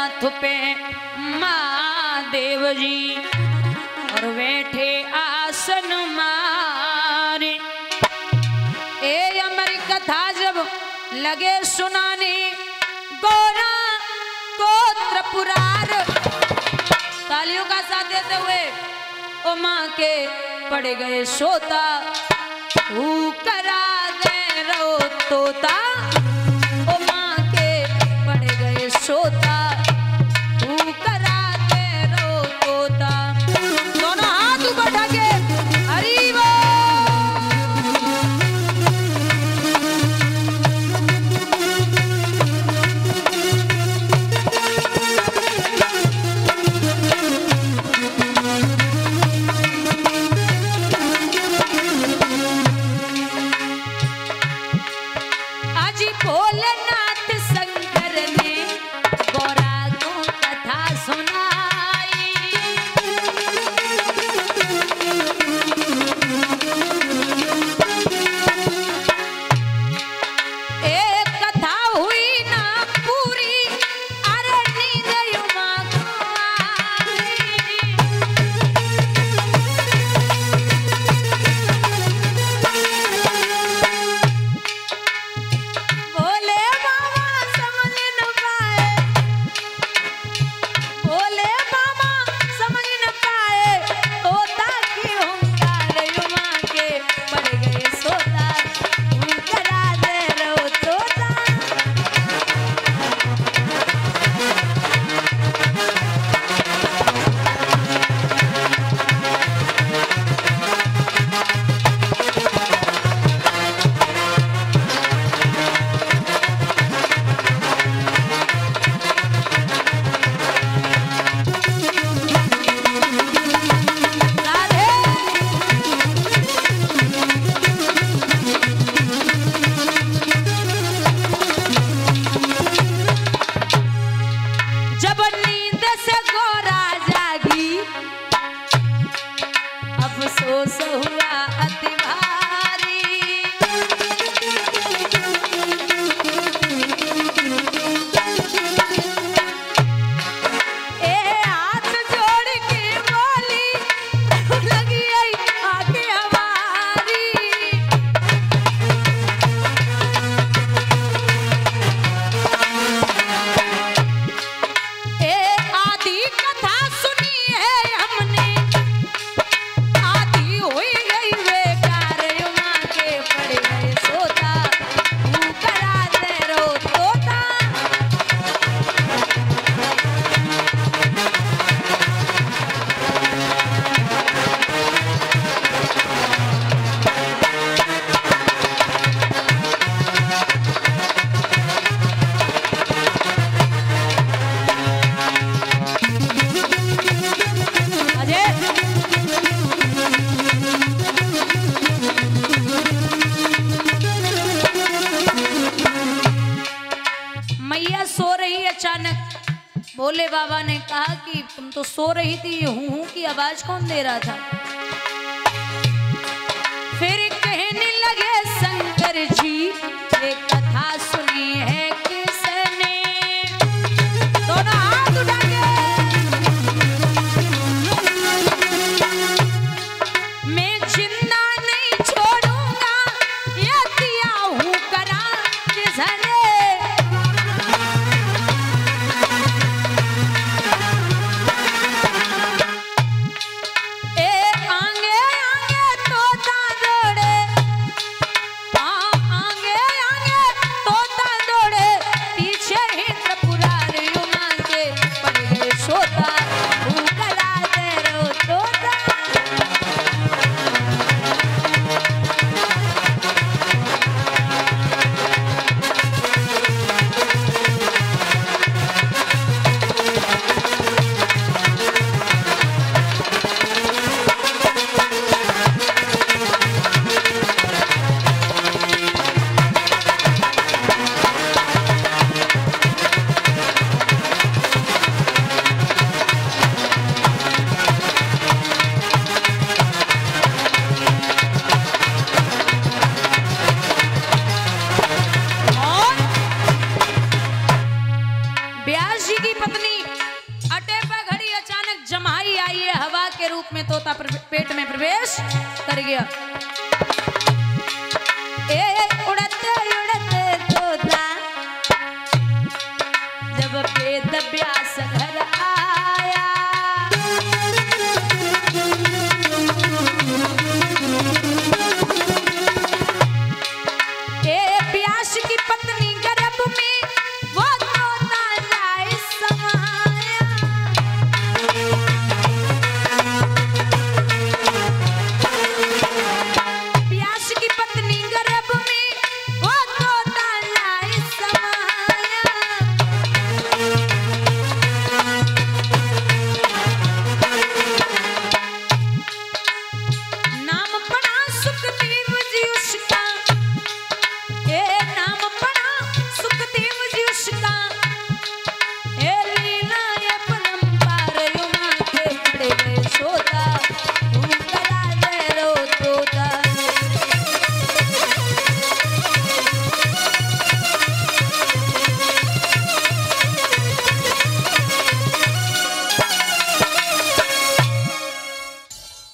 माथ पे महादेव जी और बैठे आसन मारे। ए अमर कथा जब लगे सुनाने गौरा गोत्र पुरार, तालियों का साथ देते हुए ओ माँ के पड़ गए सोता, करा दे रो तोता, ओ माँ के पड़ गए सोता, करा दे रो तोता। दोनों हाथ ऊपर ढके हरि बोल। भोलेनाथ शंकर ने गौरा को कथा सुनाई। एक कथा हुई ना पूरी, अरे नींद युमा को आई। भोले बाबा समझ न पाए, भोले बाबा समझ न पाए, तोता की हुंकार युमा के पड़ गए सोता, करा दे रो तोता। राधे जब नींद से गौरा जागी, अफसोस हुआ अति भारी। ए हाथ जोड़ के बोली, लगी आई आगे हमारी। ए आदि कथा सुनी है हमने, आदि हुई गई बेकार, युमा के पड़ गए सोता, करा दे रो तोता। अजय मैया सो रही, अचानक भोले बाबा ने कहा कि तुम तो सो रही थी, ये हूँ की आवाज कौन दे रहा था? फिर कहने लगे शंकर जी, ये कथा सुनी है किसने? दोनों हाथ उठा के मैं जिंदा नहीं छोड़ूंगा, ये दिया हूँ करा जिसने। ए आंगे आंगे तोता दौड़े, व्यास जी की पत्नी अटे पर घड़ी अचानक जमाई आई है, हवा के रूप में तोता पेट में प्रवेश कर गया। उड़ते उड़ते तोता जब वेद व्यास घर आया, व्यास की पत्नी गर्भ में वो तोता जाए समाया। व्यास की पत्नी गर्भ में वो तोता जाए समाया। नाम पड़ा सुखदेव जी उसका, नाम पड़ा सुखदेव जी उसका, लीला ये परंपार युमा के खड़े गए सोता, करा दे रो तोता।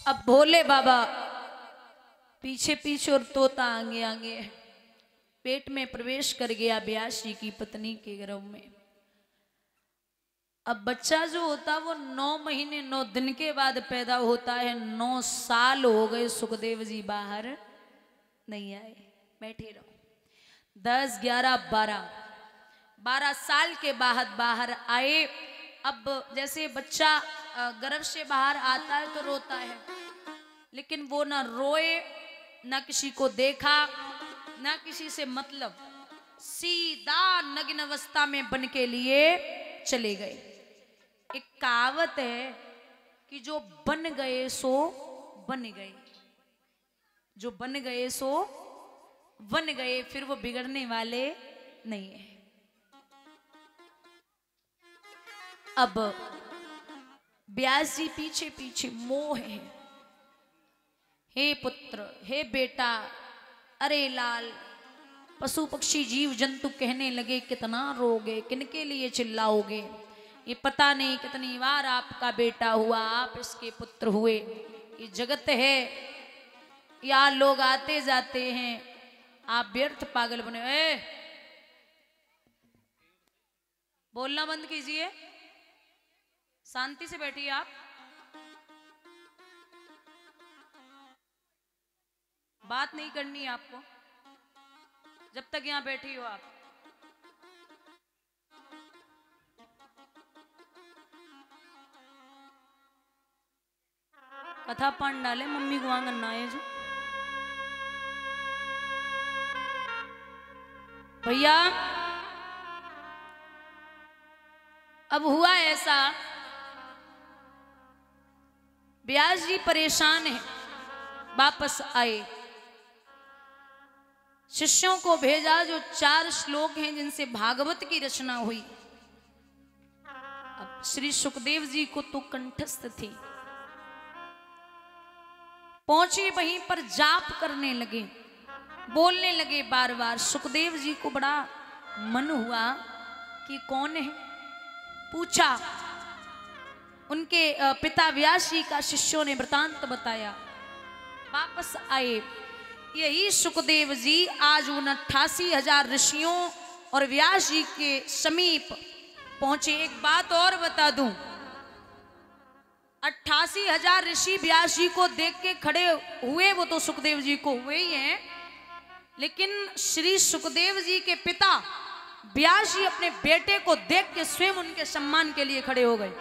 अब भोले बाबा पीछे पीछे और तोता आगे आगे पेट में प्रवेश कर गया व्यास जी की पत्नी के गर्भ में। अब बच्चा जो होता वो 9 महीने 9 दिन के बाद पैदा होता है। 9 साल हो गए, सुखदेव जी बाहर नहीं आए, बैठे रहो। 10, 11, 12 साल के बाद बाहर आए। अब जैसे बच्चा गर्भ से बाहर आता है तो रोता है, लेकिन वो ना रोए, ना किसी को देखा, ना किसी से मतलब, सीधा नग्न अवस्था में बन के लिए चले गए। एक कहावत है कि जो बन गए सो बन गए, जो बन गए सो बन गए, फिर वो बिगड़ने वाले नहीं है। अब व्यास जी पीछे पीछे मोह है, हे पुत्र, हे बेटा, अरे लाल। पशु पक्षी जीव जंतु कहने लगे कितना रोगे, किनके लिए चिल्लाओगे, ये पता नहीं कितनी बार आपका बेटा हुआ, आप इसके पुत्र हुए। ये जगत है, यहाँ लोग आते जाते हैं, आप व्यर्थ पागल बने। बोलना बंद कीजिए, शांति से बैठिए आप। बात नहीं करनी है आपको जब तक यहां बैठी हो आप। कथा पान डाले मम्मी को आंगन ना आए जो भैया। अब हुआ ऐसा, व्यास जी परेशान है, वापस आए, शिष्यों को भेजा जो 4 श्लोक हैं जिनसे भागवत की रचना हुई। अब श्री सुखदेव जी को तो कंठस्थ थी, पहुंचे वहीं पर जाप करने लगे, बोलने लगे बार बार। सुखदेव जी को बड़ा मन हुआ कि कौन है, पूछा। उनके पिता व्यास जी का शिष्यों ने वृतांत बताया, वापस आए। यही सुखदेव जी आज उन 88,000 ऋषियों और व्यास जी के समीप पहुंचे। एक बात और बता दूं, 88,000 ऋषि व्यास जी को देख के खड़े हुए, वो तो सुखदेव जी को हुए ही हैं, लेकिन श्री सुखदेव जी के पिता व्यास जी अपने बेटे को देख के स्वयं उनके सम्मान के लिए खड़े हो गए।